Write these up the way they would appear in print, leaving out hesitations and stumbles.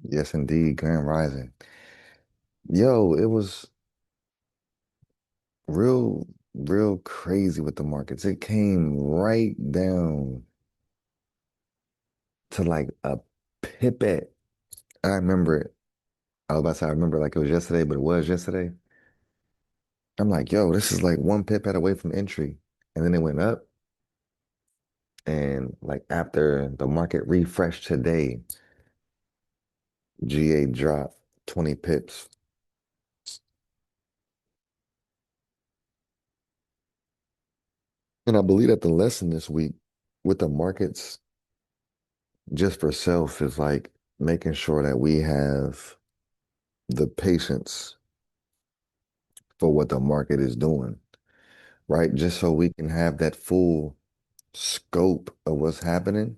Yes, indeed, Grand Rising. Yo, it was real crazy with the markets. It came right down to like a pipette. I remember it. I was about to say I remember like it was yesterday, but it was yesterday. I'm like, yo, this is like one pipette away from entry. And then it went up. And like after the market refreshed today, GA dropped 20 pips. And I believe that the lesson this week with the markets just for self is like making sure that we have the patience for what the market is doing, right? Just so we can have that full scope of what's happening.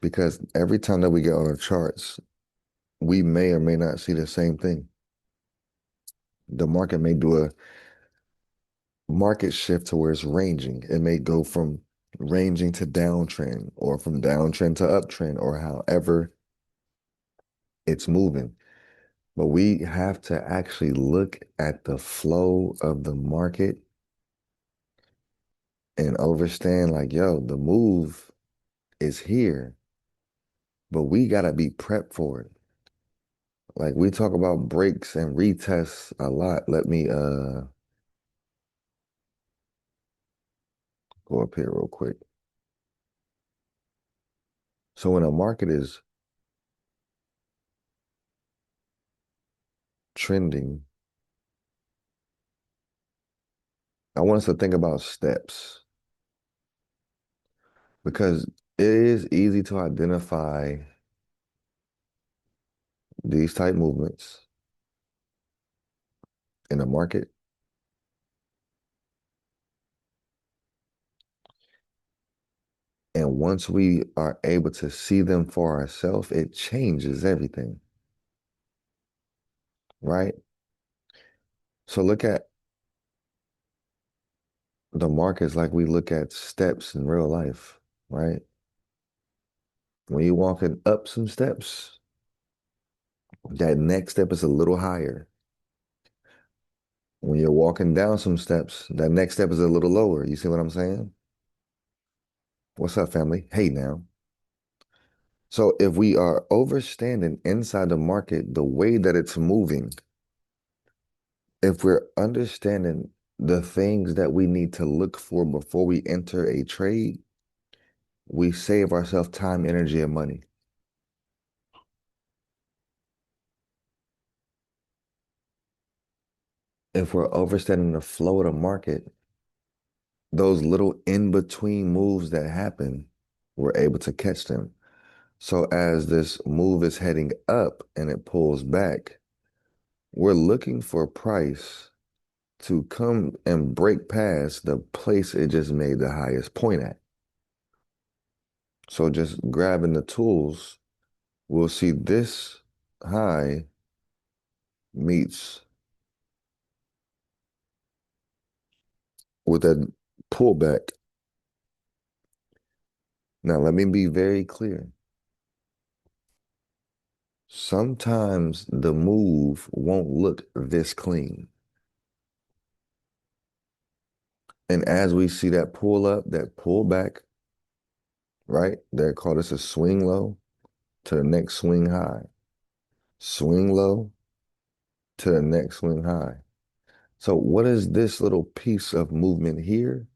Because every time that we get on the charts, we may or may not see the same thing. The market may do a market shift to where it's ranging. It may go from ranging to downtrend or from downtrend to uptrend or however it's moving. But we have to actually look at the flow of the market and understand like, yo, the move is here, but we gotta be prepped for it. Like we talk about breaks and retests a lot. Let me go up here real quick. So when a market is trending, I want us to think about steps because it is easy to identify these type movements in a market. And once we are able to see them for ourselves, it changes everything, right? So look at the markets like we look at steps in real life, right? When you're walking up some steps, that next step is a little higher. When you're walking down some steps, that next step is a little lower. You see what I'm saying? What's up, family? Hey now. So if we are overstanding inside the market, the way that it's moving, if we're understanding the things that we need to look for before we enter a trade, we save ourselves time, energy, and money. If we're overstanding the flow of the market, those little in-between moves that happen, we're able to catch them. So as this move is heading up and it pulls back, we're looking for price to come and break past the place it just made the highest point at. So just grabbing the tools, we'll see this high meets with that pullback. Now, let me be very clear. Sometimes the move won't look this clean. And as we see that pull up, that pull back, right? They call this a swing low to the next swing high. Swing low to the next swing high. So what is this little piece of movement here?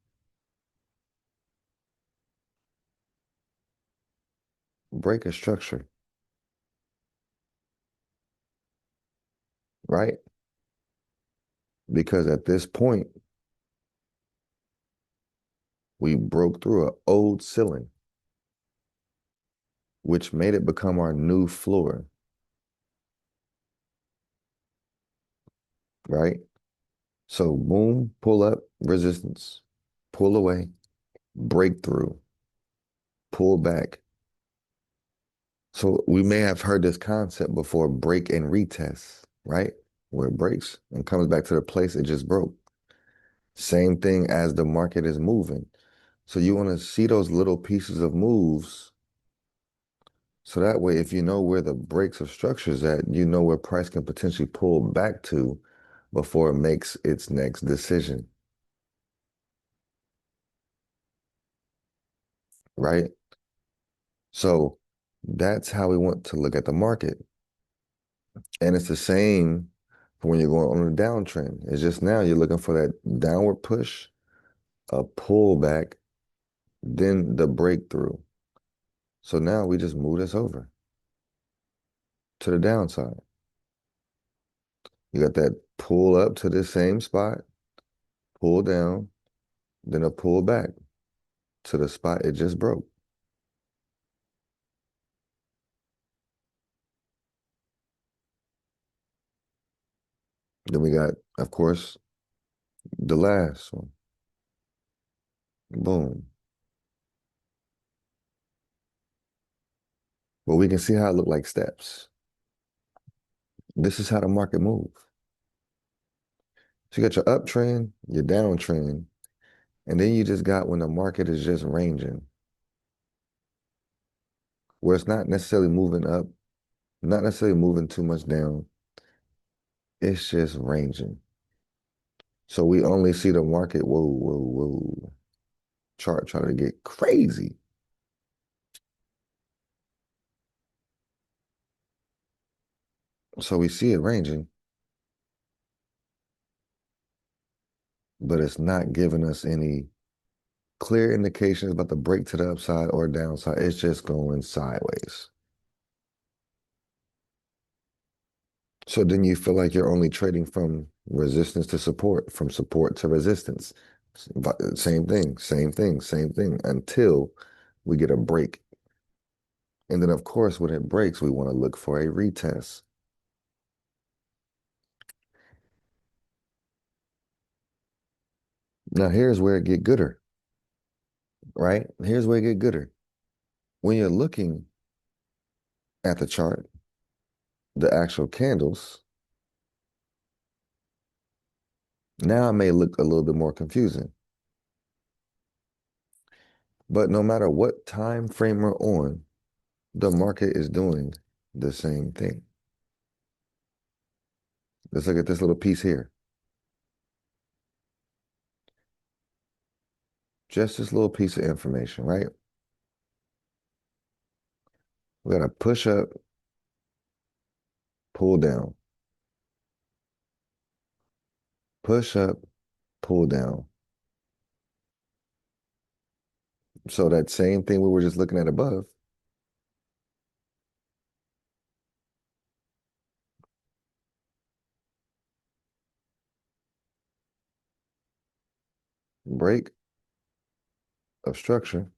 Break a structure, right? Because at this point, we broke through an old ceiling, which made it become our new floor, right? So boom, pull up, resistance, pull away, breakthrough, pull back. So we may have heard this concept before, break and retest, right? Where it breaks and comes back to the place it just broke. Same thing as the market is moving. So you want to see those little pieces of moves So that way, if you know where the breaks of structures at, you know where price can potentially pull back to before it makes its next decision, right? So that's how we want to look at the market. And it's the same for when you're going on a downtrend. It's just now you're looking for that downward push, a pullback, then the breakthrough. So now we just move this over to the downside. You got that pull up to this same spot, pull down, then a pull back to the spot it just broke. Then we got, of course, the last one. Boom. But we can see how it looked like steps. This is how the market moves. So you got your uptrend, your downtrend, and then you just got when the market is just ranging, where it's not necessarily moving up, not necessarily moving too much down. It's just ranging. So we only see the market, whoa, whoa, whoa, chart trying to get crazy. So we see it ranging, but it's not giving us any clear indications about the break to the upside or downside. It's just going sideways. So then you feel like you're only trading from resistance to support, from support to resistance. Same thing, same thing, same thing until we get a break. And then, of course, when it breaks, we want to look for a retest. Now, here's where it get gooder, right? Here's where it get gooder. When you're looking at the chart, the actual candles, now it may look a little bit more confusing. But no matter what time frame we're on, the market is doing the same thing. Let's look at this little piece here. Just this little piece of information, right? We got to push up, pull down, push up, pull down. So that same thing we were just looking at above, break of structure.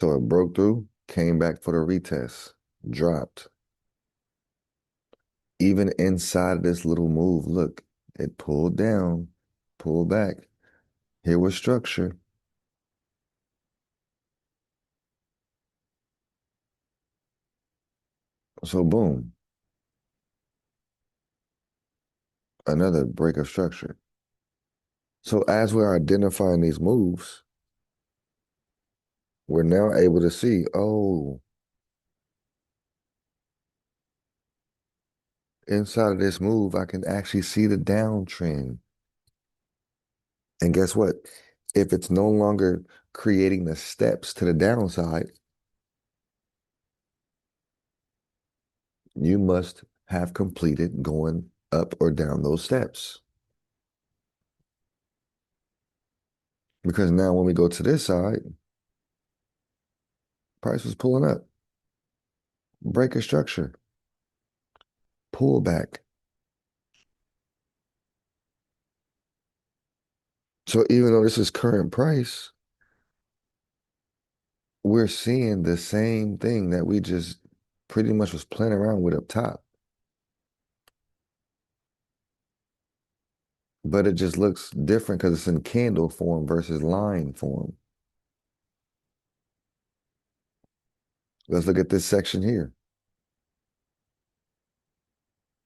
So it broke through, came back for the retest, dropped. Even inside of this little move, look, it pulled down, pulled back. Here was structure. So boom, another break of structure. So as we're identifying these moves, we're now able to see, oh, inside of this move, I can actually see the downtrend. And guess what? If it's no longer creating the steps to the downside, you must have completed going up or down those steps. Because now when we go to this side, price was pulling up, break of structure, pull back. So even though this is current price, we're seeing the same thing that we just pretty much was playing around with up top. But it just looks different because it's in candle form versus line form. Let's look at this section here.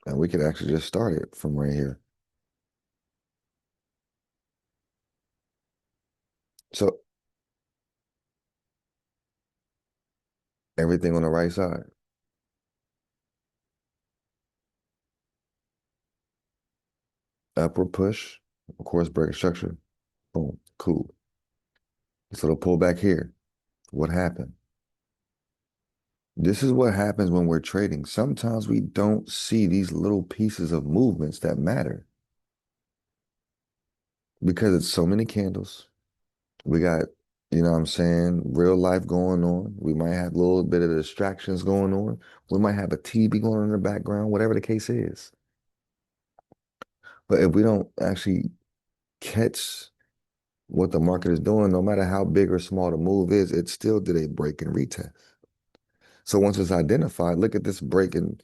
And we could actually just start it from right here. So everything on the right side, upward push, of course, break structure. Boom, cool. So it'll pull back here. What happened? This is what happens when we're trading. Sometimes we don't see these little pieces of movements that matter because it's so many candles. We got, you know what I'm saying, real life going on. We might have a little bit of distractions going on. We might have a TV going on in the background, whatever the case is. But if we don't actually catch what the market is doing, no matter how big or small the move is, it still did a break and retest. So once it's identified, look at this break and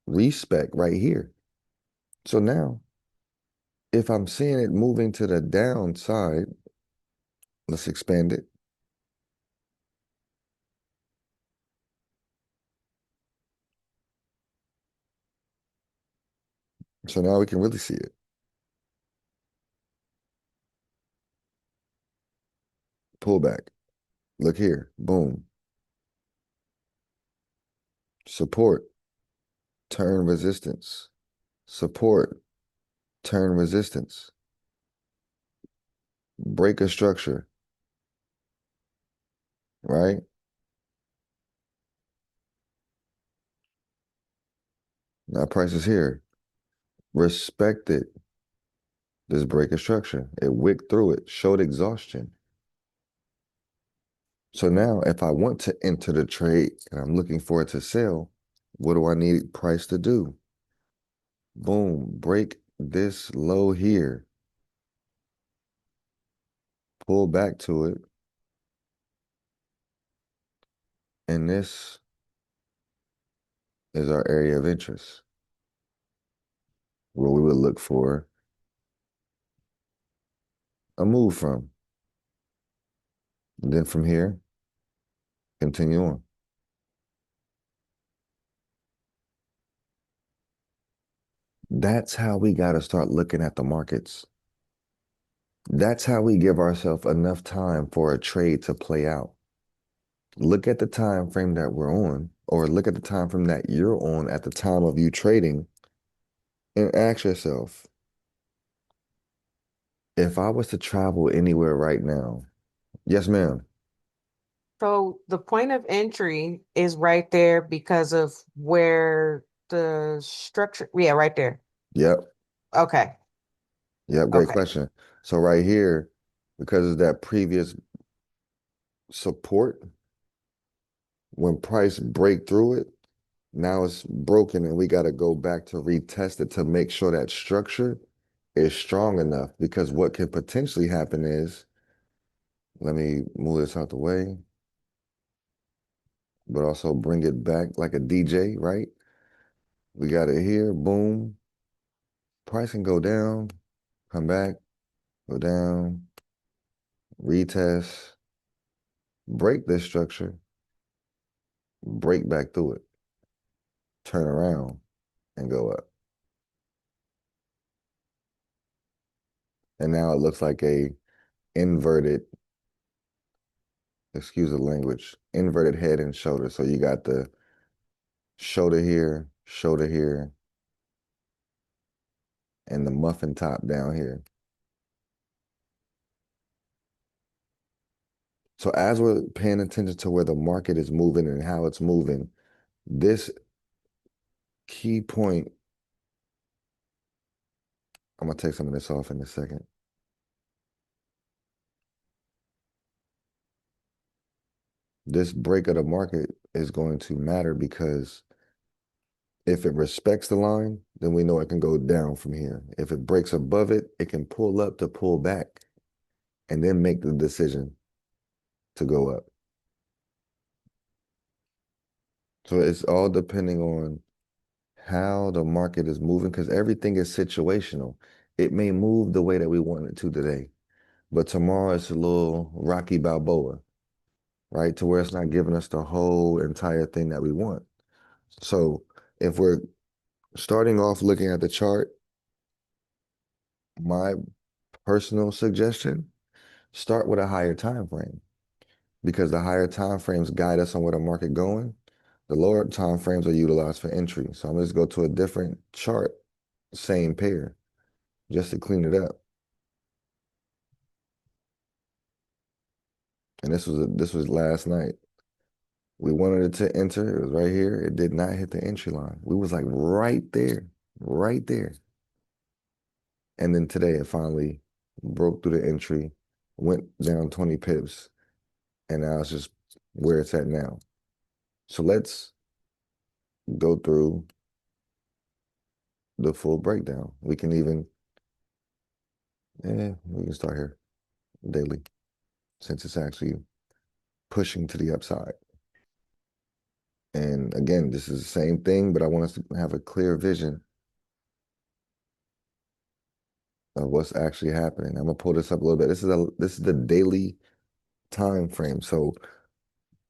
respec right here. So now, if I'm seeing it moving to the downside, let's expand it. So now we can really see it. Pull back. Look here. Boom. Support. Turn resistance. Support. Turn resistance. Break a structure. Right? Now price is here. Respect it. This break a structure. It wicked through it. Showed exhaustion. So now if I want to enter the trade and I'm looking for it to sell, what do I need price to do? Boom, break this low here, pull back to it, and this is our area of interest where we would look for a move from. And then from here, continue on. That's how we got to start looking at the markets. That's how we give ourselves enough time for a trade to play out. Look at the time frame that we're on, or look at the time frame that you're on at the time of you trading, and ask yourself, if I was to travel anywhere right now, yes, ma'am. So the point of entry is right there because of where the structure, yeah, right there. Yep. Okay. Yep. Great Okay. question. So right here, because of that previous support, when price break through it, now it's broken and we got to go back to retest it to make sure that structure is strong enough because what can potentially happen is, let me move this out the way, but also bring it back like a DJ, right? We got it here, boom. Price can go down, come back, go down, retest, break this structure, break back through it, turn around and go up. And now it looks like a inverted, excuse the language, inverted head and shoulder. So you got the shoulder here, and the muffin top down here. So as we're paying attention to where the market is moving and how it's moving, this key point, I'm gonna take some of this off in a second. This break of the market is going to matter because if it respects the line, then we know it can go down from here. If it breaks above it, it can pull up to pull back and then make the decision to go up. So it's all depending on how the market is moving because everything is situational. It may move the way that we want it to today, but tomorrow it's a little Rocky Balboa, right? To where it's not giving us the whole entire thing that we want. So if we're starting off looking at the chart, my personal suggestion, start with a higher time frame because the higher time frames guide us on where the market going. The lower time frames are utilized for entry. So I'm gonna just go to a different chart, same pair, just to clean it up. And this was last night. We wanted it to enter. It was right here. It did not hit the entry line. We was like right there, right there. And then today it finally broke through the entry, went down 20 pips, and now it's just where it's at now. So let's go through the full breakdown. We can even, we can start here daily since it's actually pushing to the upside. And again, this is the same thing, but I want us to have a clear vision of what's actually happening. I'm gonna pull this up a little bit. This is the daily time frame. So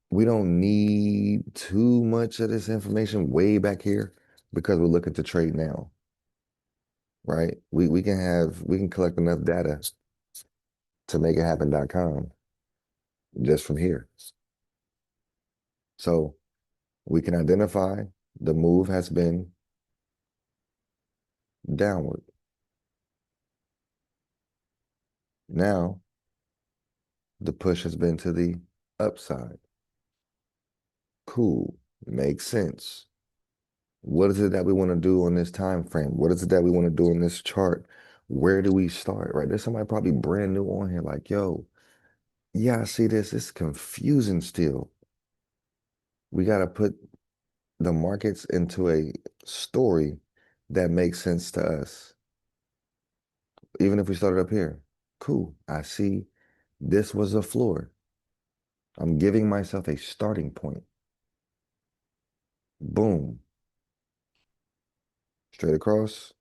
we don't need too much of this information way back here because we're looking to trade now, right? We can collect enough data to make it happen.com just from here. So we can identify the move has been downward. Now the push has been to the upside. Cool. Makes sense. What is it that we want to do on this time frame? What is it that we want to do on this chart? Where do we start? Right? There's somebody probably brand new on here, like, yo, yeah, I see this. It's confusing still. We got to put the markets into a story that makes sense to us. Even if we started up here, cool. I see this was a floor. I'm giving myself a starting point. Boom. Straight across.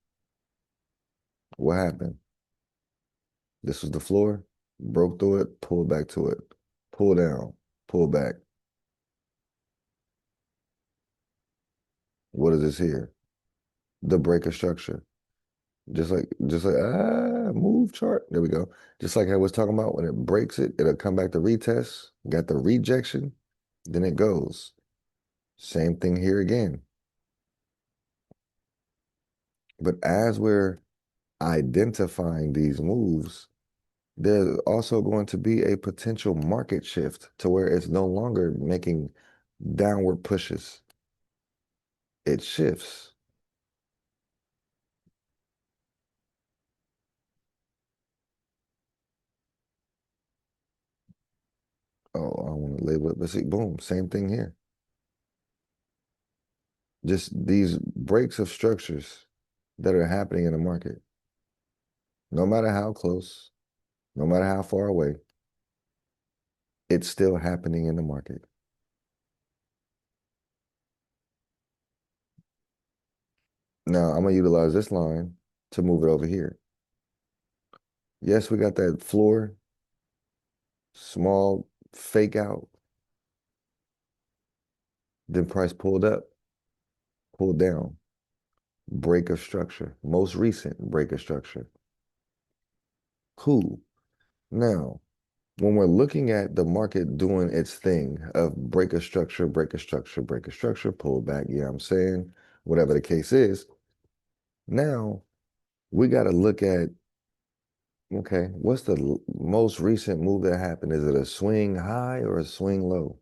What happened? This was the floor. Broke through it, pulled back to it. Pull down, pull back. What is this here? The breaker structure. Just like move chart. There we go. Just like I was talking about, when it breaks it, it'll come back to retest. Got the rejection, then it goes. Same thing here again. But as we're identifying these moves, there's also going to be a potential market shift to where it's no longer making downward pushes. It shifts. Oh, I want to label it, but see, boom, same thing here. Just these breaks of structures that are happening in the market, no matter how close, no matter how far away, it's still happening in the market. Now, I'm gonna utilize this line to move it over here. Yes, we got that floor, small fake out, then price pulled up, pulled down, break of structure, most recent break of structure. Cool. Now, when we're looking at the market doing its thing of break a structure, break a structure, break a structure, pull back, you know what I'm saying? Whatever the case is, now we got to look at, okay, what's the most recent move that happened? Is it a swing high or a swing low?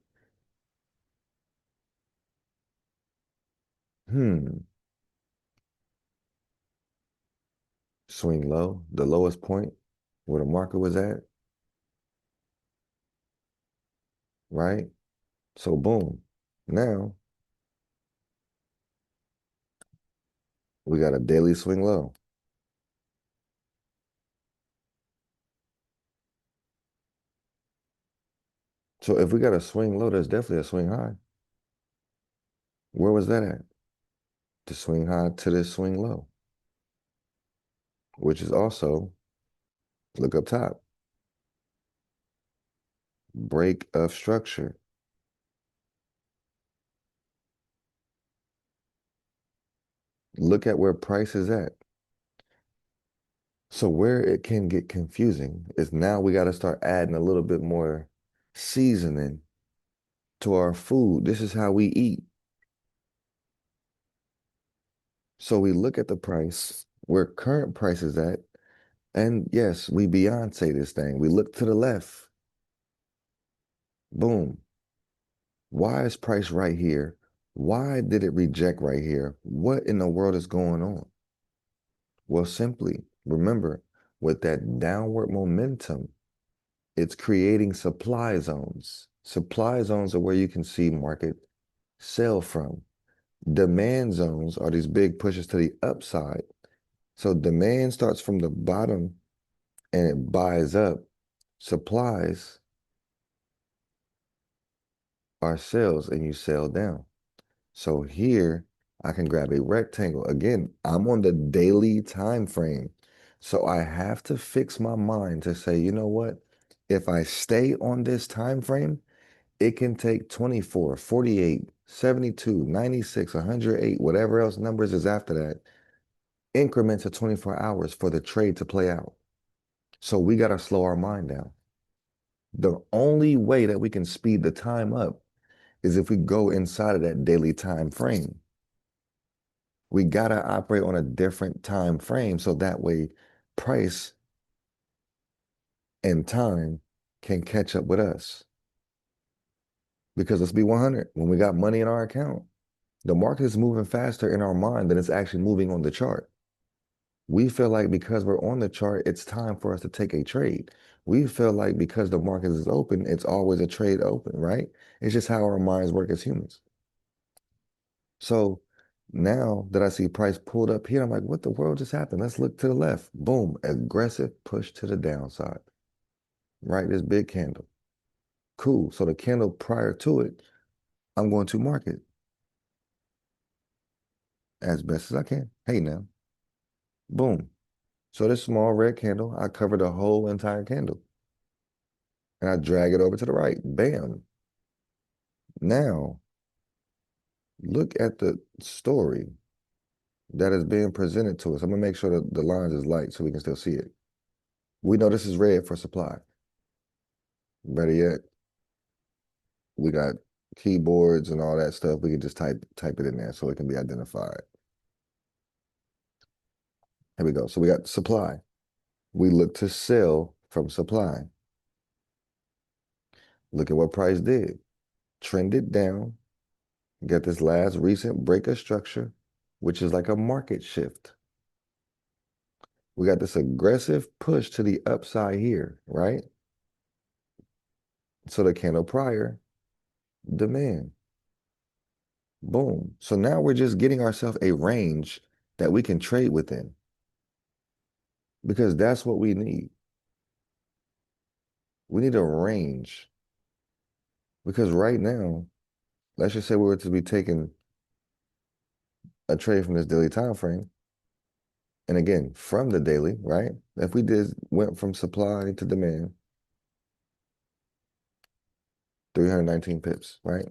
Hmm, swing low, the lowest point where the market was at, right? So boom, now we got a daily swing low. So if we got a swing low, there's definitely a swing high. Where was that at? The swing high to this swing low, which is also, look up top, break of structure. Look at where price is at. So where it can get confusing is now we got to start adding a little bit more seasoning to our food. This is how we eat. So we look at the price, where current price is at, and yes, we Beyonce this thing. We look to the left. Boom. Why is price right here? Why did it reject right here? What in the world is going on? Well, simply remember with that downward momentum, it's creating supply zones. Supply zones are where you can see market sell from. Demand zones are these big pushes to the upside. So demand starts from the bottom and it buys up. Supplies are sales and you sell down. So here I can grab a rectangle. Again, I'm on the daily time frame. So I have to fix my mind to say, you know what? If I stay on this time frame, it can take 24, 48, 72, 96, 108, whatever else numbers is after that, increments of 24 hours for the trade to play out. So we got to slow our mind down. The only way that we can speed the time up is if we go inside of that daily time frame. We got to operate on a different time frame so that way price and time can catch up with us. Because let's be 100, when we got money in our account, the market is moving faster in our mind than it's actually moving on the chart. We feel like because we're on the chart, it's time for us to take a trade. We feel like because the market is open, it's always a trade open, right? It's just how our minds work as humans. So now that I see price pulled up here, I'm like, what the world just happened? Let's look to the left. Boom, aggressive push to the downside, right? This big candle. Cool. So the candle prior to it, I'm going to market as best as I can. Hey now, boom. So this small red candle, I cover the whole entire candle and I drag it over to the right. Bam. Now, look at the story that is being presented to us. I'm gonna make sure that the lines is light so we can still see it. We know this is red for supply. Better yet, we got keyboards and all that stuff. We can just type it in there so it can be identified. Here we go. So we got supply. We look to sell from supply. Look at what price did. Trended down. Got this last recent break of structure, which is like a market shift. We got this aggressive push to the upside here, right? So the candle prior, demand. Boom. So now we're just getting ourselves a range that we can trade within because that's what we need. We need a range because right now, let's just say we were to be taking a trade from this daily time frame. And again, from the daily, right? If we went from supply to demand, 319 pips, right?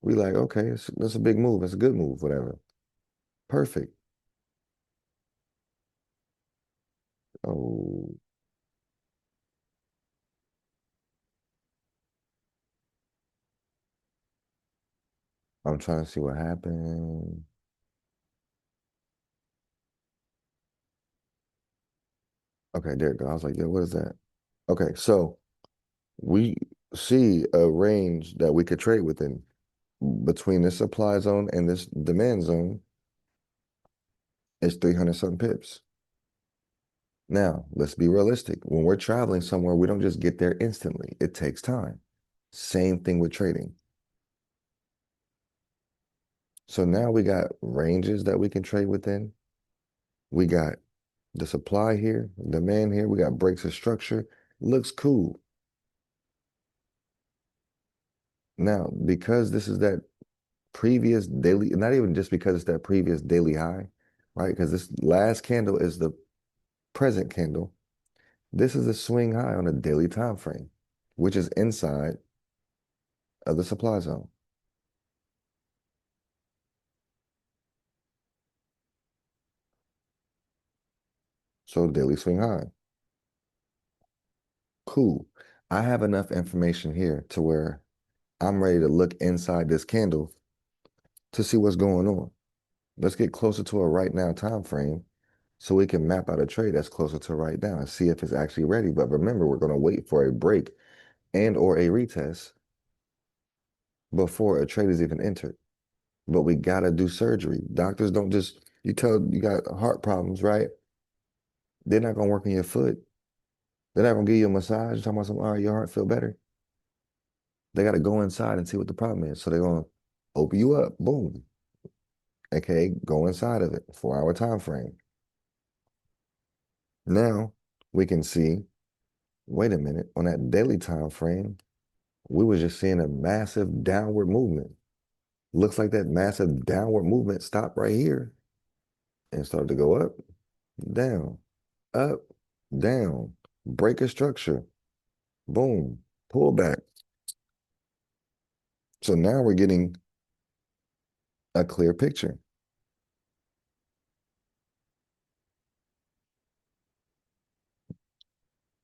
We like, okay, that's a big move. That's a good move, whatever. Perfect. Oh, I'm trying to see what happened. Okay, there it goes. I was like, yo, what is that? Okay, so we see a range that we could trade within between this supply zone and this demand zone is 300 something pips. Now, let's be realistic. When we're traveling somewhere, we don't just get there instantly. It takes time. Same thing with trading. So now we got ranges that we can trade within. We got the supply here, demand here. We got breaks of structure. Looks cool. Now, because this is that previous daily, not even just because it's that previous daily high, right? Because this last candle is the present candle. This is a swing high on a daily time frame, which is inside of the supply zone. So daily swing high. Cool. I have enough information here to where I'm ready to look inside this candle to see what's going on. Let's get closer to a right now time frame so we can map out a trade that's closer to right now and see if it's actually ready. But remember, we're going to wait for a break and or a retest before a trade is even entered. But we got to do surgery. Doctors don't just, you tell you got heart problems, right? They're not going to work on your foot. They're not going to give you a massage. You're talking about some, all right, your heart feel better. They got to go inside and see what the problem is. So they're going to open you up. Boom. Okay, go inside of it. 4 hour time frame. Now we can see, wait a minute, on that daily time frame, we were just seeing a massive downward movement. Looks like that massive downward movement stopped right here and started to go down, up, down, break a structure, boom, pull back. So now we're getting a clear picture.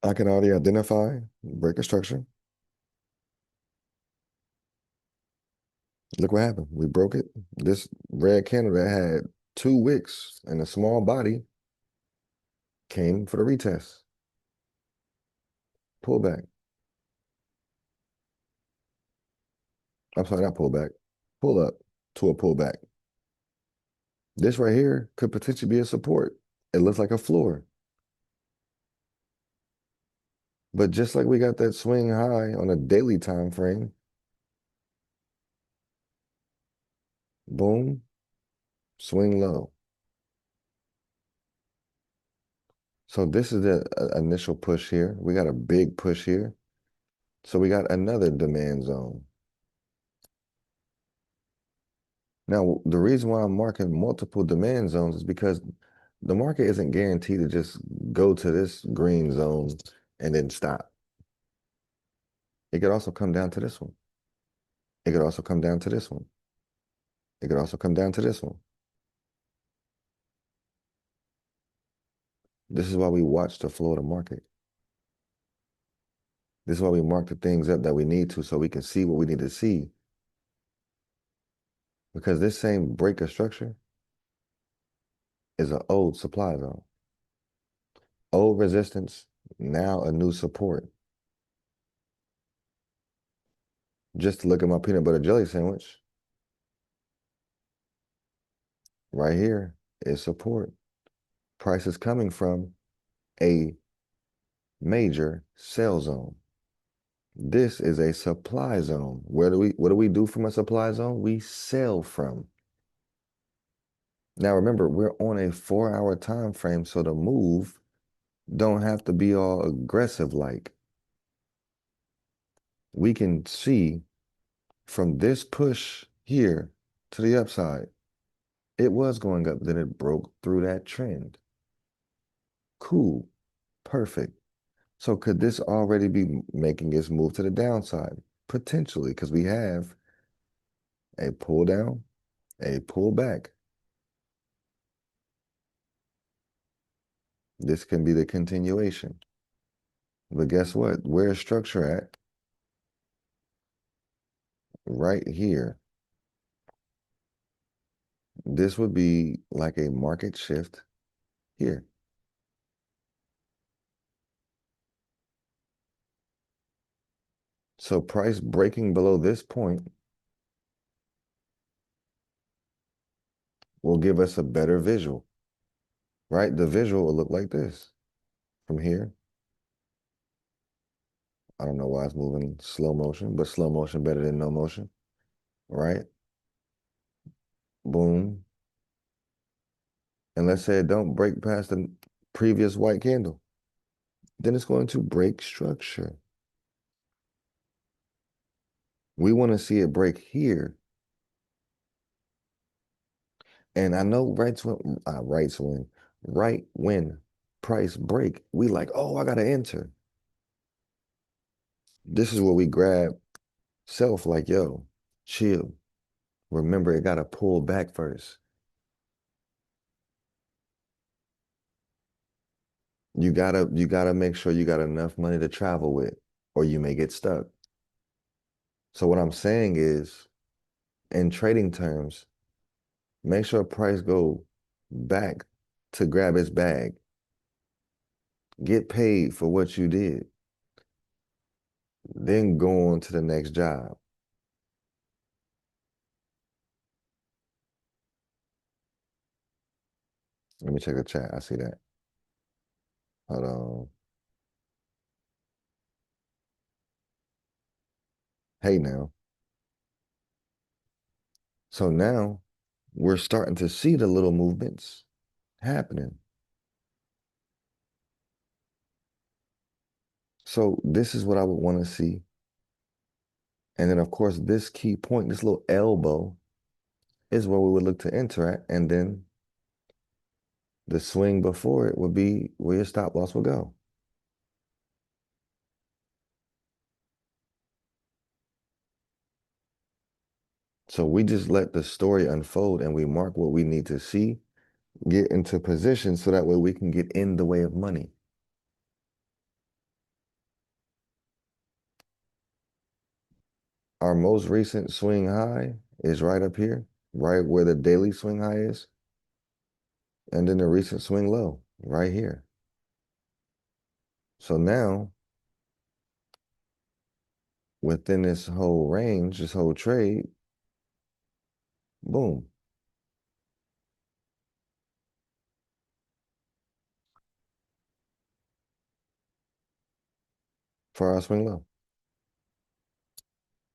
I can already identify, break a structure. Look what happened. We broke it. This red candle that had two wicks and a small body came for the retest. Pull back. I'm sorry, not pull back. Pull up to a pullback. This right here could potentially be a support. It looks like a floor. But just like we got that swing high on a daily time frame, boom, swing low. So this is the initial push here. We got a big push here. So we got another demand zone. Now, the reason why I'm marking multiple demand zones is because the market isn't guaranteed to just go to this green zone and then stop. It could also come down to this one. It could also come down to this one. It could also come down to this one. This is why we watch the flow of the market. This is why we mark the things up that we need to so we can see what we need to see. Because this same breaker structure is an old supply zone. Old resistance, now a new support. Just to look at my peanut butter jelly sandwich, right here is support. Price is coming from a major sell zone. This is a supply zone. What do we do from a supply zone? We sell from. Now remember, we're on a 4 hour time frame, so the move don't have to be all aggressive like. We can see from this push here to the upside, it was going up, then it broke through that trend. Cool, perfect. So could this already be making its move to the downside? Potentially, because we have a pull down, a pull back. This can be the continuation. But guess what? Where's structure at? Right here. This would be like a market shift here. So price breaking below this point will give us a better visual, right? The visual will look like this from here. I don't know why it's moving slow motion, but slow motion better than no motion, right? Boom. And let's say it don't break past the previous white candle. Then it's going to break structure. We want to see it break here. And I know right when price break, we like, oh, I gotta enter. This is where we grab self like, yo, chill. Remember, it gotta pull back first. You gotta make sure you got enough money to travel with, or you may get stuck. So what I'm saying is, in trading terms, make sure price go back to grab its bag. Get paid for what you did, then go on to the next job. Let me check the chat. I see that. Hold on. Hey now. So now we're starting to see the little movements happening. So this is what I would want to see. And then of course, this key point, this little elbow is where we would look to enter at. And then the swing before it would be where your stop loss will go. So we just let the story unfold and we mark what we need to see, get into position so that way we can get in the way of money. Our most recent swing high is right up here, right where the daily swing high is. And then the recent swing low right here. So now within this whole range, this whole trade, boom, for our swing low.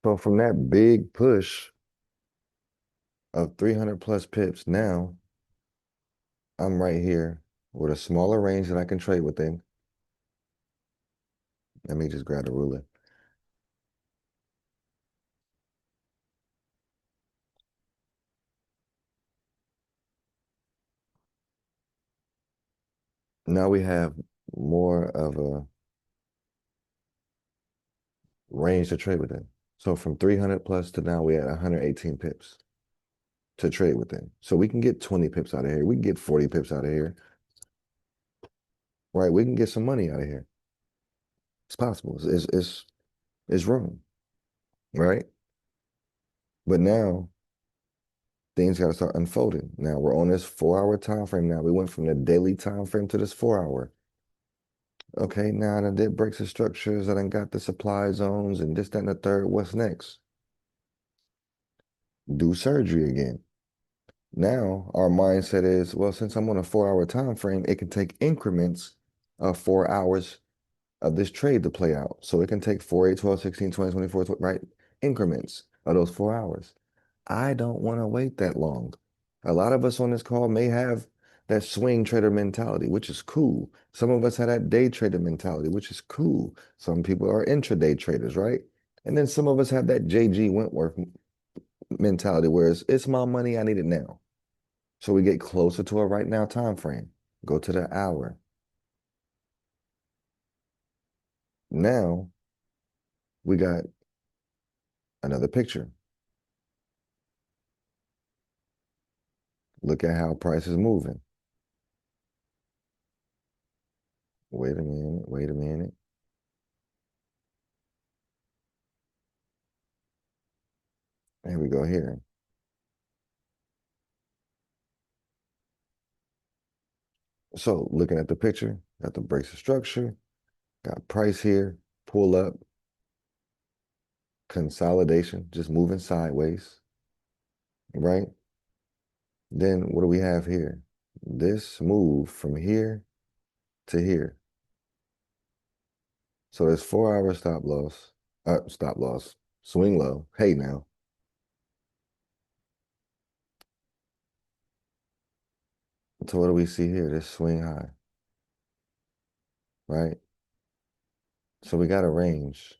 So from that big push of 300 plus pips, now I'm right here with a smaller range that I can trade within. Let me just grab the ruler. Now we have more of a range to trade within. So from 300 plus to now we at 118 pips to trade within. So we can get 20 pips out of here. We can get 40 pips out of here. Right? We can get some money out of here. It's possible. It's room. Right? But now things got to start unfolding. Now we're on this 4 hour time frame now. We went from the daily time frame to this 4 hour. Okay, now I did breaks of structures. I done got the supply zones and this, that, and the third. What's next? Do surgery again. Now our mindset is, well, since I'm on a 4 hour time frame, it can take increments of 4 hours of this trade to play out. So it can take 4, 8, 12, 16, 20, 24, right? Increments of those 4 hours. I don't want to wait that long. A lot of us on this call may have that swing trader mentality, which is cool. Some of us have that day trader mentality, which is cool. Some people are intraday traders, right? And then some of us have that JG Wentworth mentality, where it's my money, I need it now. So we get closer to a right now time frame. Go to the hour. Now we got another picture. Look at how price is moving. Wait a minute, wait a minute. Here we go here. So looking at the picture, got the breaks of structure, got price here, pull up, consolidation, just moving sideways, right? Then what do we have here? This move from here to here. So there's 4 hour stop loss, swing low. Hey now. So what do we see here? This swing high, right? So we got a range.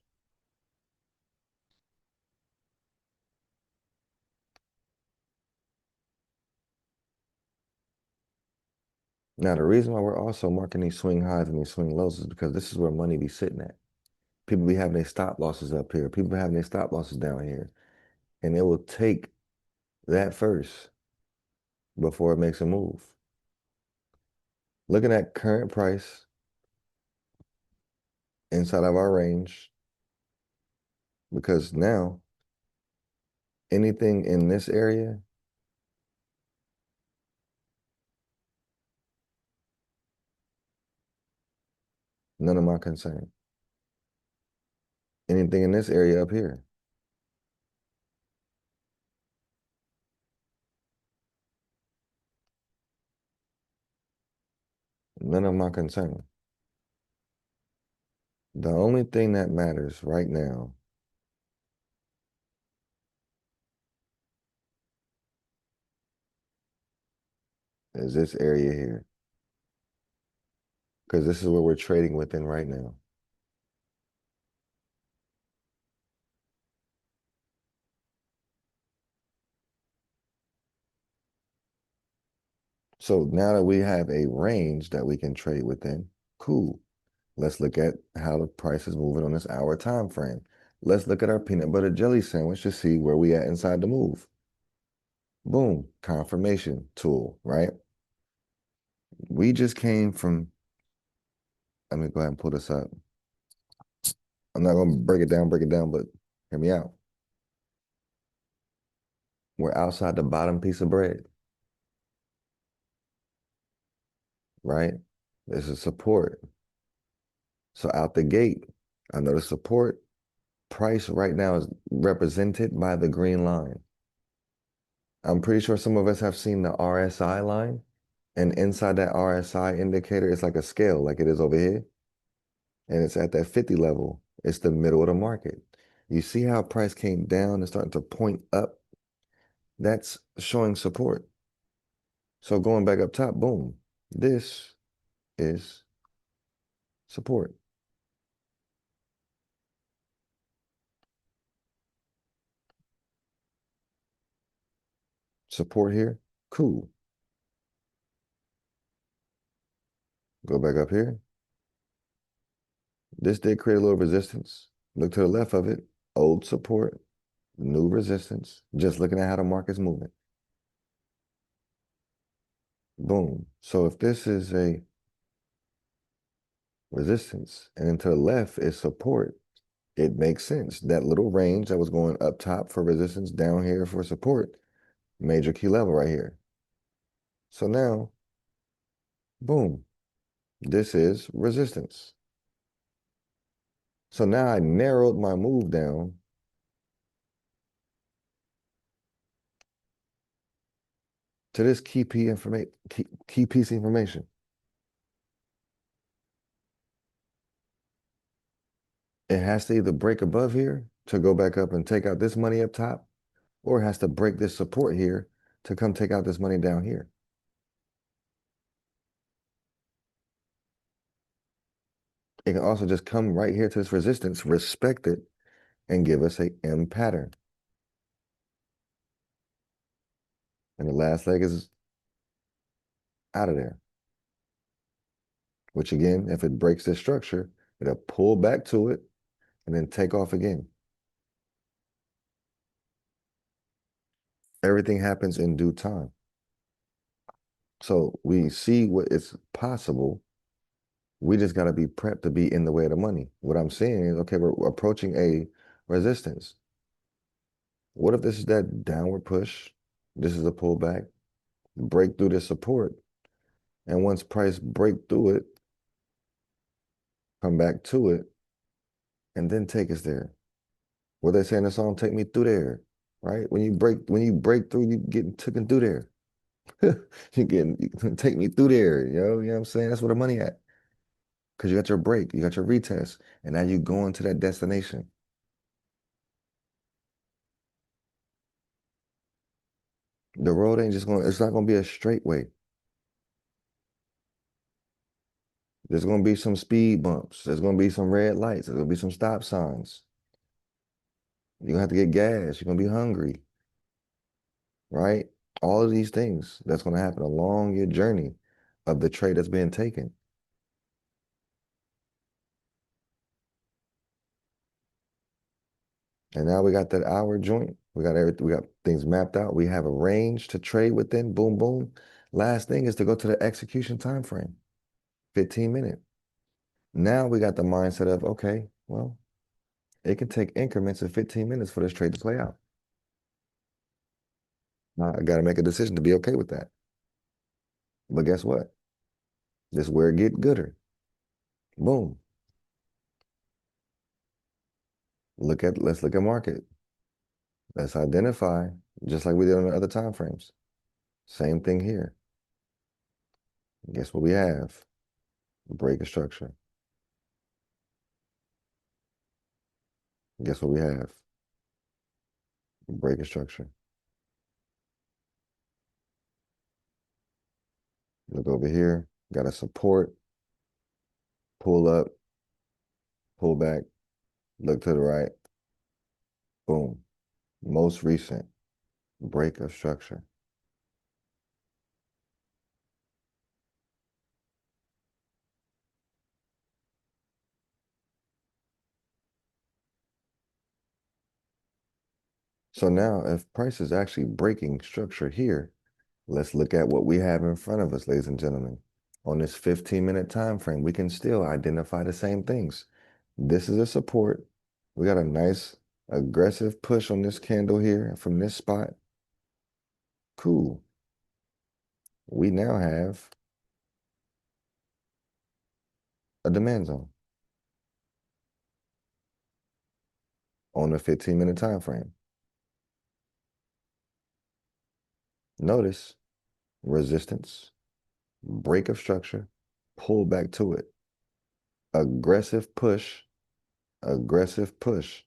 Now, the reason why we're also marking these swing highs and these swing lows is because this is where money be sitting at. People be having their stop losses up here. People be having their stop losses down here. And it will take that first before it makes a move. Looking at current price, inside of our range because now anything in this area, none of my concern. Anything in this area up here, none of my concern. The only thing that matters right now is this area here because this is where we're trading within right now. So now that we have a range that we can trade within, cool. Let's look at how the price is moving on this hour time frame. Let's look at our peanut butter jelly sandwich to see where we at inside the move. Boom, confirmation tool, right? We just came from, let me go ahead and pull this up. I'm not going to break it down, but hear me out. We're outside the bottom piece of bread, right? This is support. So out the gate, I know the support price right now is represented by the green line. I'm pretty sure some of us have seen the RSI line, and inside that RSI indicator, it's like a scale, like it is over here, and it's at that 50 level. It's the middle of the market. You see how price came down and starting to point up? That's showing support. So going back up top, boom, this is support. Support here, cool. Go back up here. This did create a little resistance. Look to the left of it, old support, new resistance, just looking at how the market's moving. Boom. So if this is a resistance and then to the left is support, it makes sense. That little range that was going up top for resistance, down here for support, major key level right here. So now, boom, this is resistance. So now I narrowed my move down to this key piece of information. It has to either break above here to go back up and take out this money up top, or it has to break this support here to come take out this money down here. It can also just come right here to this resistance, respect it, and give us a M pattern. And the last leg is out of there. Which again, if it breaks this structure, it'll pull back to it and then take off again. Everything happens in due time. So we see what is possible. We just got to be prepped to be in the way of the money. What I'm saying is, okay, we're approaching a resistance. What if this is that downward push? This is a pullback, break through this support. And once price break through it, come back to it, and then take us there. What they say in the song, take me through there, right? When you break through, you get taken through there. You take me through there, yo. You know what I'm saying? That's where the money at. Because you got your break, you got your retest, and now you going to that destination. The road ain't just going, it's not going to be a straight way. There's going to be some speed bumps. There's going to be some red lights. There's going to be some stop signs. You're going to have to get gas. You're going to be hungry, right? All of these things that's going to happen along your journey of the trade that's being taken. And now we got that hour joint. We got everything. We got things mapped out. We have a range to trade within. Boom, boom. Last thing is to go to the execution time frame. 15 minutes. Now we got the mindset of, okay, well, it can take increments of 15 minutes for this trade to play out. Now I got to make a decision to be okay with that. But guess what? This is where it get gooder. Boom. Let's look at market. Let's identify, just like we did on the other time frames. Same thing here. Guess what we have? Break of structure. Guess what we have? Break of structure. Look over here. Got a support, pull up, pull back, look to the right. Boom. Most recent break of structure. So now if price is actually breaking structure here, let's look at what we have in front of us, ladies and gentlemen. On this 15-minute time frame, we can still identify the same things. This is a support. We got a nice aggressive push on this candle here from this spot. Cool. We now have a demand zone on the 15-minute time frame. Notice resistance, break of structure, pull back to it. Aggressive push, aggressive push.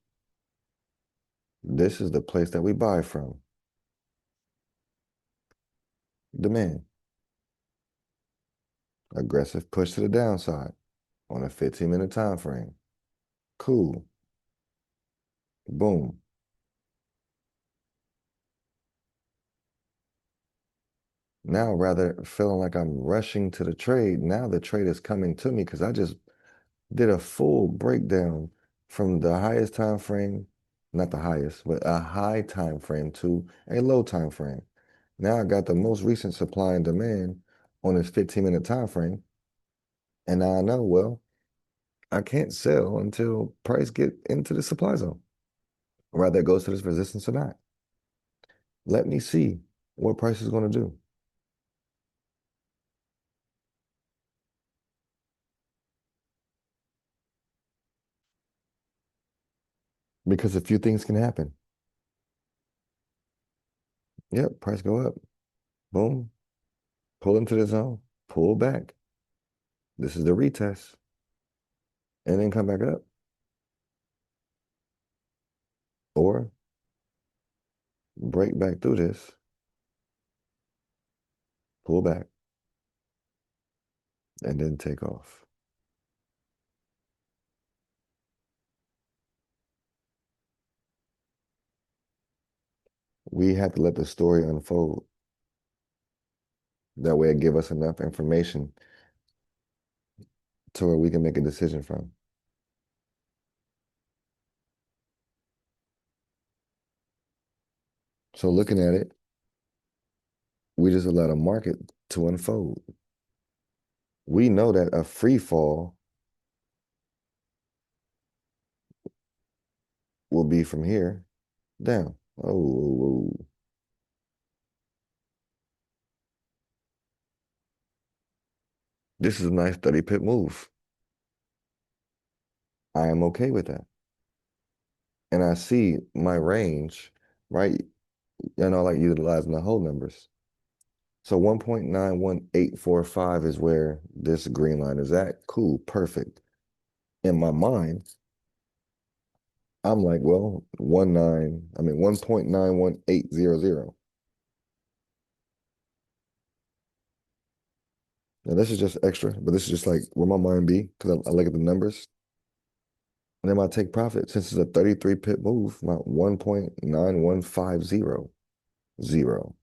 This is the place that we buy from. Demand. Aggressive push to the downside on a 15-minute time frame. Cool. Boom. Now, rather feeling like I'm rushing to the trade, now the trade is coming to me because I just did a full breakdown from the highest time frame, not the highest, but a high time frame to a low time frame. Now I got the most recent supply and demand on this 15-minute time frame. And now I know, well, I can't sell until price get into the supply zone, or rather it goes to this resistance or not. Let me see what price is going to do. Because a few things can happen. Yep, price go up. Boom. Pull into the zone. Pull back. This is the retest. And then come back up. Or break back through this. Pull back. And then take off. We have to let the story unfold. That way it give us enough information to where we can make a decision from. So looking at it, we just allow the market to unfold. We know that a free fall will be from here down. Oh, this is a nice 30 pip move. I am okay with that. And I see my range, right? I know I like utilizing the whole numbers. So 1.91845 is where this green line is at. Cool, perfect. In my mind, I'm like, well, 1.91800. Now this is just extra, but this is just like where my mind be because I look at the numbers. And then my take profit, since it's a 33 pip move, my 1.9150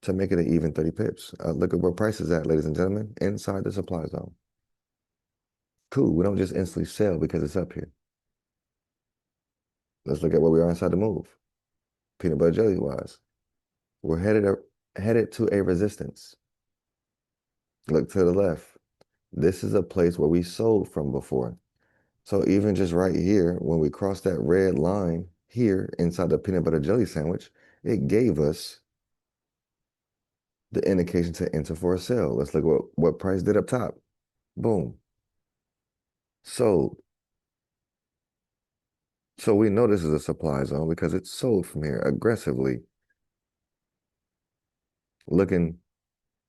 to make it an even 30 pips. Look at where price is at, ladies and gentlemen, inside the supply zone. Cool. We don't just instantly sell because it's up here. Let's look at where we are inside the move. Peanut butter jelly wise. We're headed to a resistance. Look to the left. This is a place where we sold from before. So even just right here, when we crossed that red line here inside the peanut butter jelly sandwich, it gave us the indication to enter for a sell. Let's look at what price did up top. Boom. Sold. So we know this is a supply zone because it's sold from here aggressively. Looking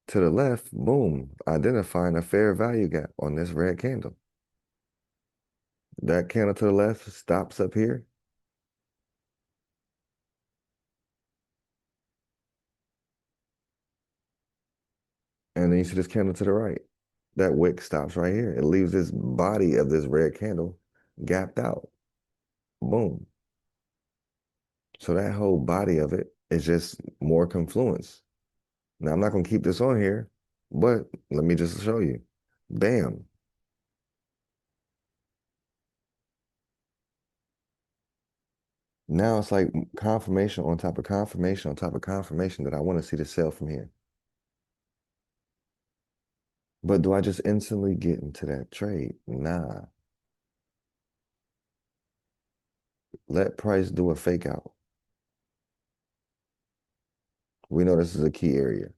to the left, boom, identifying a fair value gap on this red candle. That candle to the left stops up here. And then you see this candle to the right. That wick stops right here. It leaves this body of this red candle gapped out. Boom. So that whole body of it is just more confluence. Now, I'm not going to keep this on here, but let me just show you. Bam. Now it's like confirmation on top of confirmation on top of confirmation that I want to see the sell from here. But do I just instantly get into that trade? Nah. Let price do a fake out. We know this is a key area.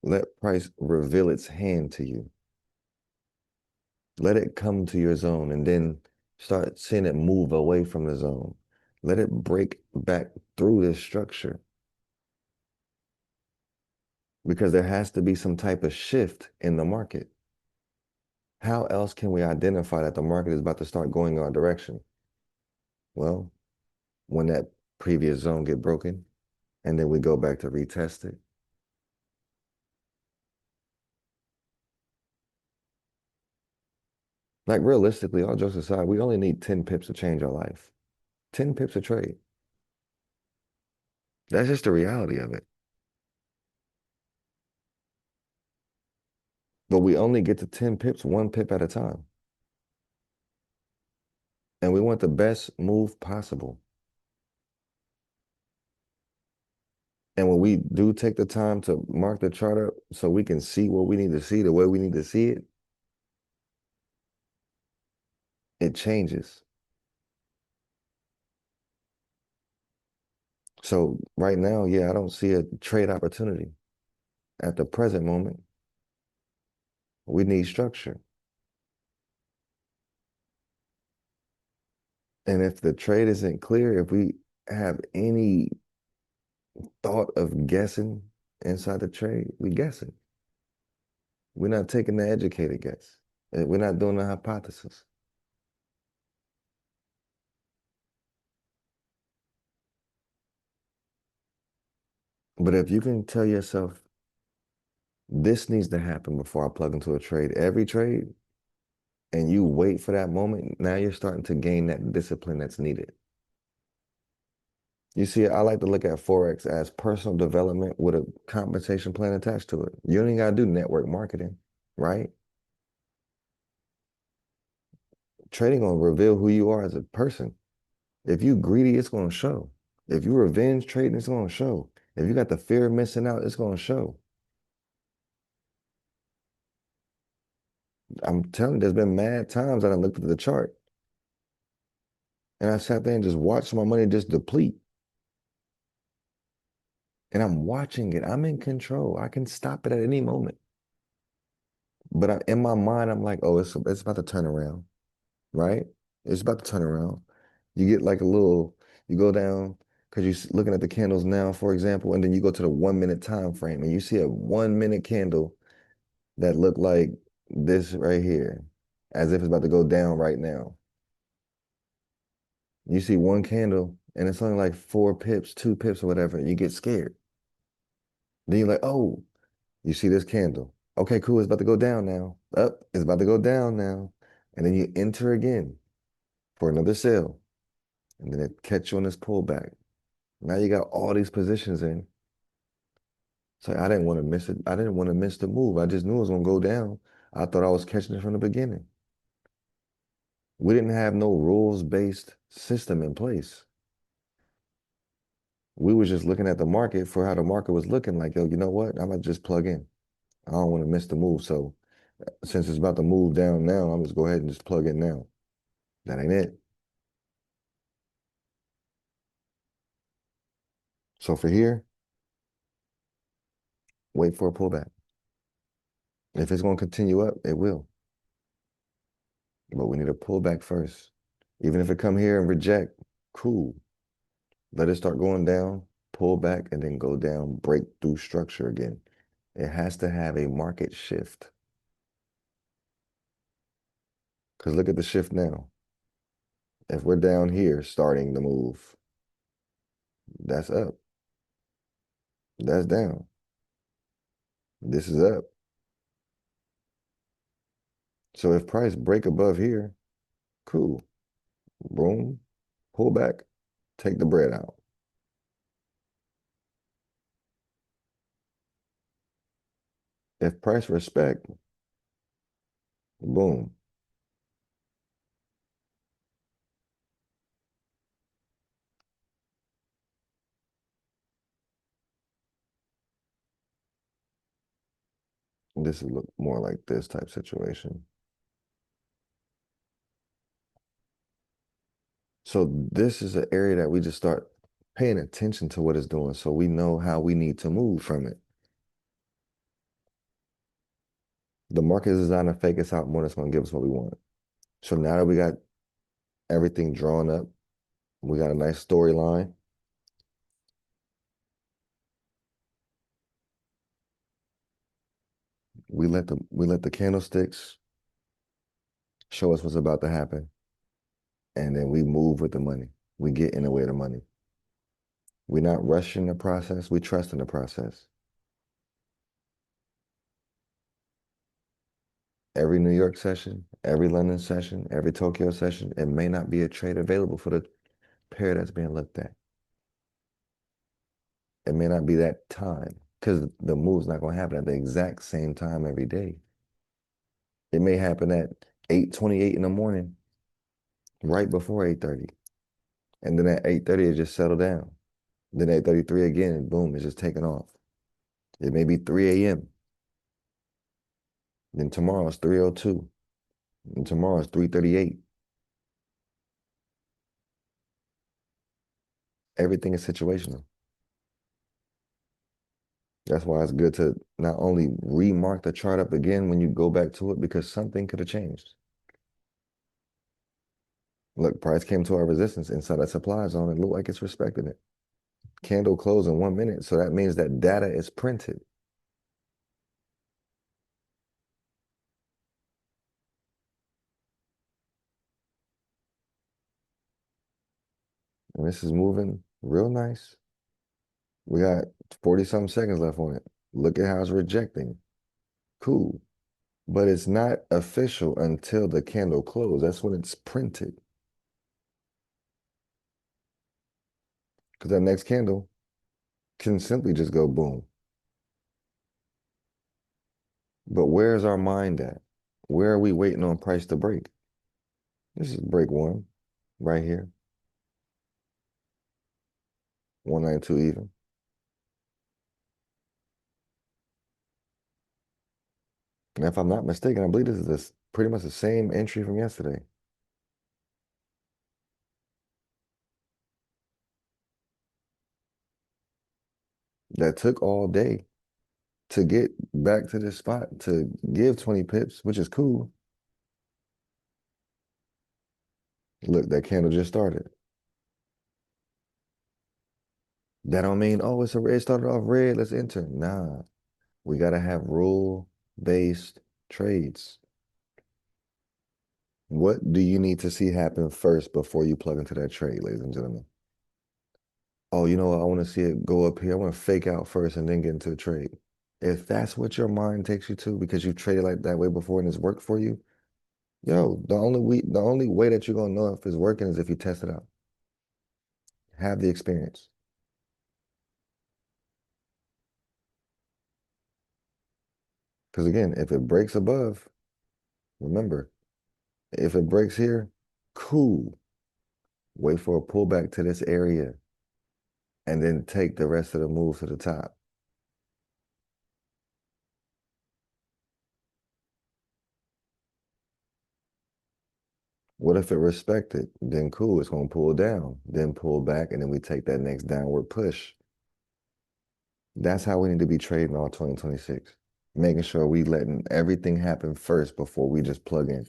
Let price reveal its hand to you. Let it come to your zone and then start seeing it move away from the zone. Let it break back through this structure because there has to be some type of shift in the market. How else can we identify that the market is about to start going our direction? Well, when that previous zone get broken and then we go back to retest it. Like realistically, all jokes aside, we only need 10 pips to change our life. 10 pips a trade. That's just the reality of it. But we only get to 10 pips, 1 pip at a time. And we want the best move possible. And when we do take the time to mark the chart up so we can see what we need to see the way we need to see it, it changes. So right now, yeah, I don't see a trade opportunity. At the present moment, we need structure. And if the trade isn't clear, if we have any thought of guessing inside the trade, we guessing. We're not taking the educated guess. We're not doing the hypothesis. But if you can tell yourself, this needs to happen before I plug into a trade, every trade, and you wait for that moment, now you're starting to gain that discipline that's needed. You see, I like to look at Forex as personal development with a compensation plan attached to it. You don't even got to do network marketing, right? Trading gonna reveal who you are as a person. If you greedy, it's gonna show. If you revenge trading, it's gonna show. If you got the fear of missing out, it's gonna show. I'm telling you, there's been mad times that I looked at the chart and I sat there and just watched my money just deplete. And I'm watching it. I'm in control. I can stop it at any moment. But in my mind, I'm like, oh, it's about to turn around, right? It's about to turn around. You get like a little, you go down because you're looking at the candles now, for example, and then you go to the 1 minute time frame and you see a 1 minute candle that look like this right here, as if it's about to go down right now. You see one candle and it's only like 4 pips, 2 pips or whatever, and you get scared. Then you're like, oh, you see this candle. Okay, cool. It's about to go down now. Up, it's about to go down now. And then you enter again for another sale. And then it catch you on this pullback. Now you got all these positions in. So I didn't want to miss it. I didn't want to miss the move. I just knew it was gonna go down. I thought I was catching it from the beginning. We didn't have no rules-based system in place. We was just looking at the market for how the market was looking like, yo, you know what? I'm gonna just plug in. I don't want to miss the move. So since it's about to move down now, I'm just go ahead and just plug in now. That ain't it. So for here, wait for a pullback. If it's going to continue up, it will. But we need a pullback first. Even if it come here and reject, cool. Let it start going down, pull back, and then go down, break through structure again. It has to have a market shift. Because look at the shift now. If we're down here starting the move, that's up. That's down. This is up. So if price break above here, cool. Boom, pull back, take the bread out. If price respect, boom. This would look more like this type situation. So this is an area that we just start paying attention to what it's doing so we know how we need to move from it. The market is designed to fake us out more than it's going to give us what we want. So now that we got everything drawn up, we got a nice storyline. We let the candlesticks show us what's about to happen, and then we move with the money. We get in the way of the money. We're not rushing the process. We trust in the process. Every New York session, every London session, every Tokyo session, it may not be a trade available for the pair that's being looked at. It may not be that time because the move's not going to happen at the exact same time every day. It may happen at 8:28 in the morning, right before 8:30. And then at 8:30, it just settled down. Then 8:33 again, and boom, it's just taking off. It may be 3 a.m. Then tomorrow it's 3:02. And tomorrow it's 3:38. Everything is situational. That's why it's good to not only remark the chart up again when you go back to it, because something could have changed. Look, price came to our resistance inside that supply zone and looked like it's respecting it. Candle close in 1 minute, so that means that data is printed. And this is moving real nice. We got 40 something seconds left on it. Look at how it's rejecting. Cool. But it's not official until the candle close. That's when it's printed. Because that next candle can simply just go boom. But where's our mind at? Where are we waiting on price to break? This is break one, right here. 192 even. And if I'm not mistaken, I believe this is pretty much the same entry from yesterday. That took all day to get back to this spot to give 20 pips, which is cool. Look, that candle just started. That don't mean, oh, it's a red, started off red, let's enter. Nah, we gotta have rule-based trades. What do you need to see happen first before you plug into that trade, ladies and gentlemen? Oh, you know what? I want to see it go up here. I want to fake out first and then get into the trade. If that's what your mind takes you to because you've traded like that way before and it's worked for you, yo, the only way that you're gonna know if it's working is if you test it out. Have the experience. Because again, if it breaks above, remember, if it breaks here, cool. Wait for a pullback to this area. and then take the rest of the move to the top. What if it respected? Then cool, it's going to pull down, then pull back, and then we take that next downward push. That's how we need to be trading all 2026. Making sure we letting everything happen first before we just plug in.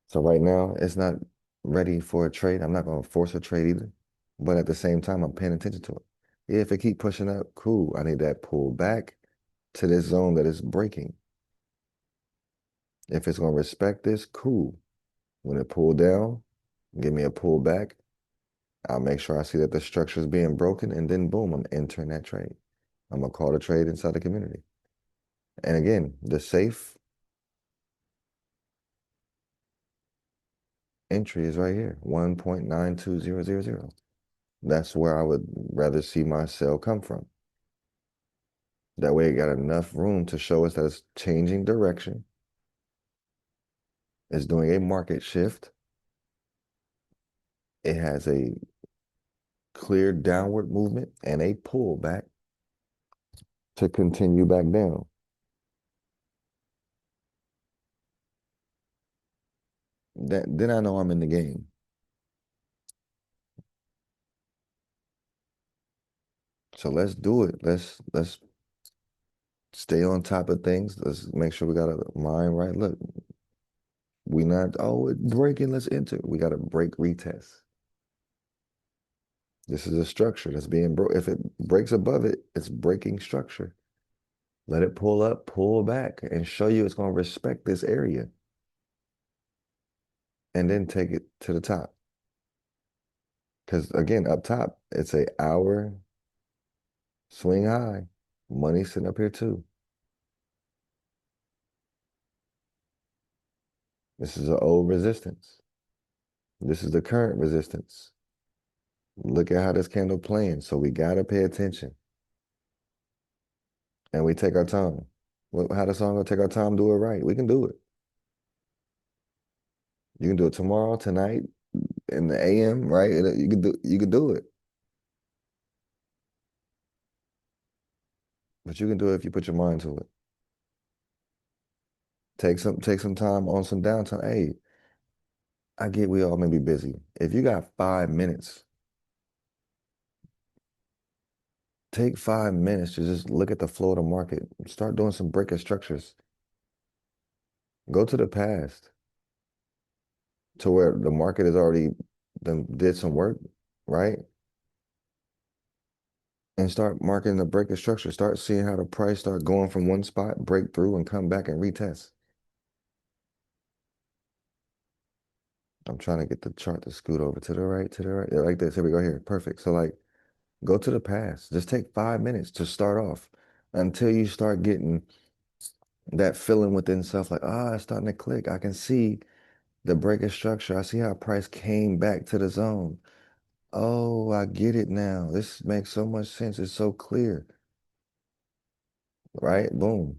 So right now, it's not ready for a trade. I'm not going to force a trade either. But at the same time, I'm paying attention to it. Yeah, if it keep pushing up, cool. I need that pull back to this zone that is breaking. If it's going to respect this, cool. When it pull down, give me a pull back. I'll make sure I see that the structure is being broken, and then boom, I'm entering that trade. I'm gonna call the trade inside the community. And again, the safe entry is right here, 1.92000. That's where I would rather see my sell come from. That way it got enough room to show us that it's changing direction. It's doing a market shift. It has a clear downward movement and a pullback to continue back down. Then I know I'm in the game. So let's do it. Let's stay on top of things. Let's make sure we got a mind right. Look, we not, oh, it's breaking, let's enter. We got to break retest. This is a structure that's being broke. If it breaks above it, it's breaking structure. Let it pull up, pull back, and show you it's going to respect this area. And then take it to the top. Because again, up top, it's a hour swing high. Money sitting up here too. This is an old resistance. This is the current resistance. Look at how this candle playing. So we got to pay attention. And we take our time. Well, how the song gonna take our time, do it right. We can do it. You can do it tomorrow, tonight, in the AM, right? You can do it. But you can do it if you put your mind to it. Take some time on some downtime. Hey, I get we all may be busy. If you got 5 minutes, take 5 minutes to just look at the flow of the market. Start doing some breaking structures. Go to the past to where the market has already did some work, right? And start marking the breaking structure. Start seeing how the price start going from one spot, break through, and come back and retest. I'm trying to get the chart to scoot over to the right, to the right. Yeah, like this. Here we go here. Perfect. So like go to the past. Just take 5 minutes to start off until you start getting that feeling within self like, it's starting to click. I can see the breaking structure. I see how price came back to the zone. Oh, I get it now. This makes so much sense. It's so clear. Right? Boom.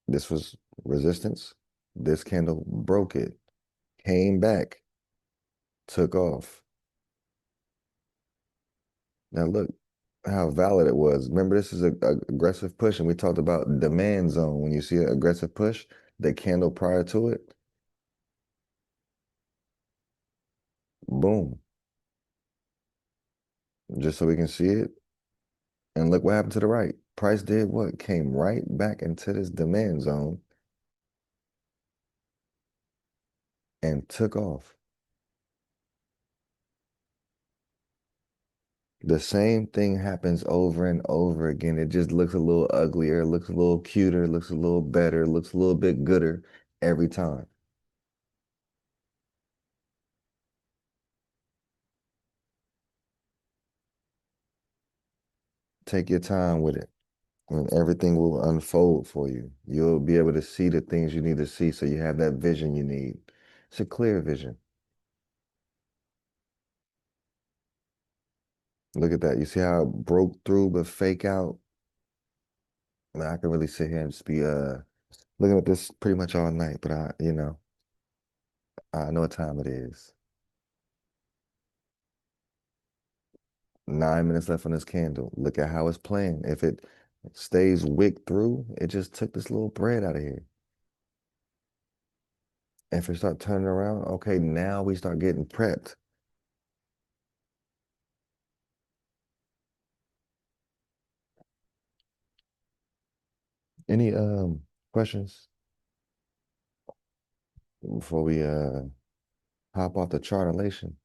This was resistance. This candle broke it, came back, took off. Now look how valid it was. Remember, this is a aggressive push, and we talked about demand zone. When you see an aggressive push, the candle prior to it, boom, just so we can see it. And look what happened to the right. Price did what? Came right back into this demand zone and took off. The same thing happens over and over again. It just looks a little uglier, looks a little cuter, looks a little better, looks a little bit gooder every time. Take your time with it, and everything will unfold for you. You'll be able to see the things you need to see so you have that vision you need. It's a clear vision. Look at that. You see how it broke through but fake out? I mean, I can really sit here and just be looking at this pretty much all night, but I know what time it is. 9 minutes left on this candle. Look at how it's playing. If it stays wick through, it just took this little bread out of here. If it start turning around, okay, now we start getting prepped. Any questions before we hop off the chart elation?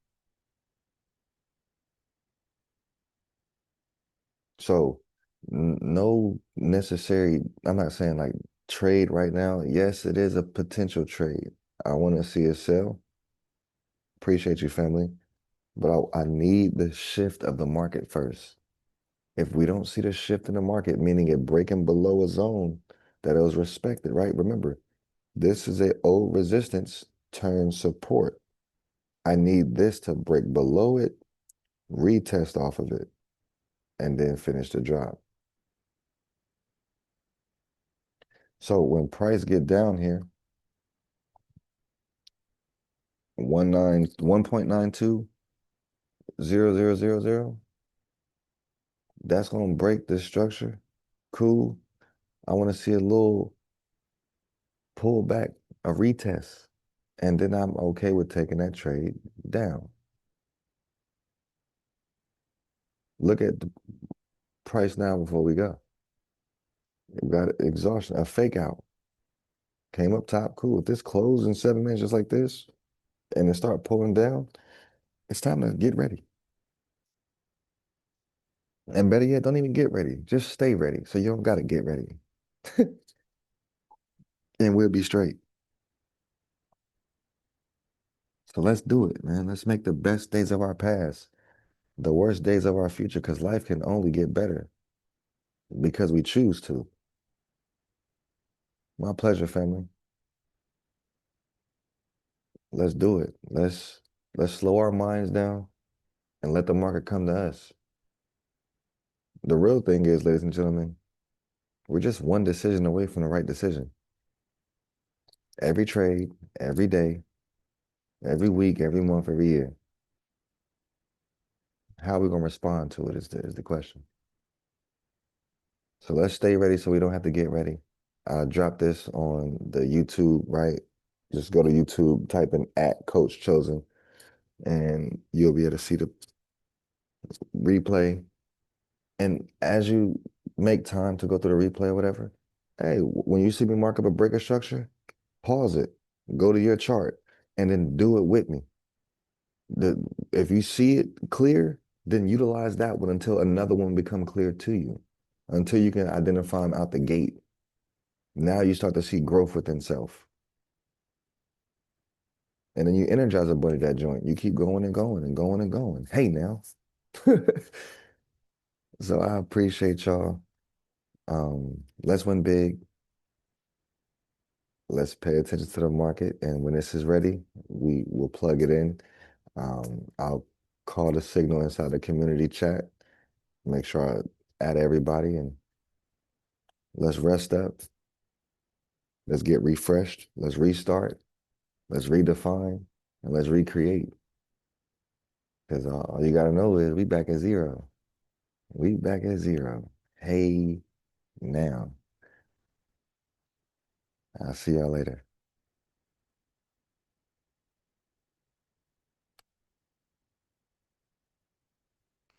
So no necessary, I'm not saying like trade right now. Yes, it is a potential trade. I want to see it sell. Appreciate you, family. But I need the shift of the market first. If we don't see the shift in the market, meaning it breaking below a zone that it was respected, right? Remember, this is a old resistance turn support. I need this to break below it, retest off of it, and then finish the drop. So when price get down here, 1.920000, that's gonna break this structure. Cool. I want to see a little pullback, a retest, and then I'm okay with taking that trade down. Look at the price now before we go. We got exhaustion, a fake out. Came up top, cool. If this closed in 7 minutes just like this, and it start pulling down, it's time to get ready. And better yet, don't even get ready. Just stay ready. So you don't got to get ready. And we'll be straight. So let's do it, man. Let's make the best days of our past the worst days of our future because life can only get better because we choose to. My pleasure, family. Let's do it. Let's slow our minds down and let the market come to us. The real thing is, ladies and gentlemen, we're just one decision away from the right decision. Every trade, every day, every week, every month, every year. How are we gonna respond to it is the question. So let's stay ready so we don't have to get ready. I dropped this on the YouTube, right? Just go to YouTube, type in @Coach Chosen, and you'll be able to see the replay. And as you make time to go through the replay or whatever, hey, when you see me mark up a breaker structure, pause it, go to your chart, and then do it with me. The if you see it clear, then utilize that one until another one become clear to you, until you can identify them out the gate. Now you start to see growth within self. And then you energize a buddy that joint. You keep going and going and going and going. Hey now. So I appreciate y'all. Let's win big. Let's pay attention to the market. And when this is ready, we will plug it in. I'll call the signal inside the community chat. Make sure I add everybody and let's rest up. Let's get refreshed. Let's restart. Let's redefine and let's recreate. Because all you got to know is we back at zero. We back at zero. Hey, now. I'll see y'all later.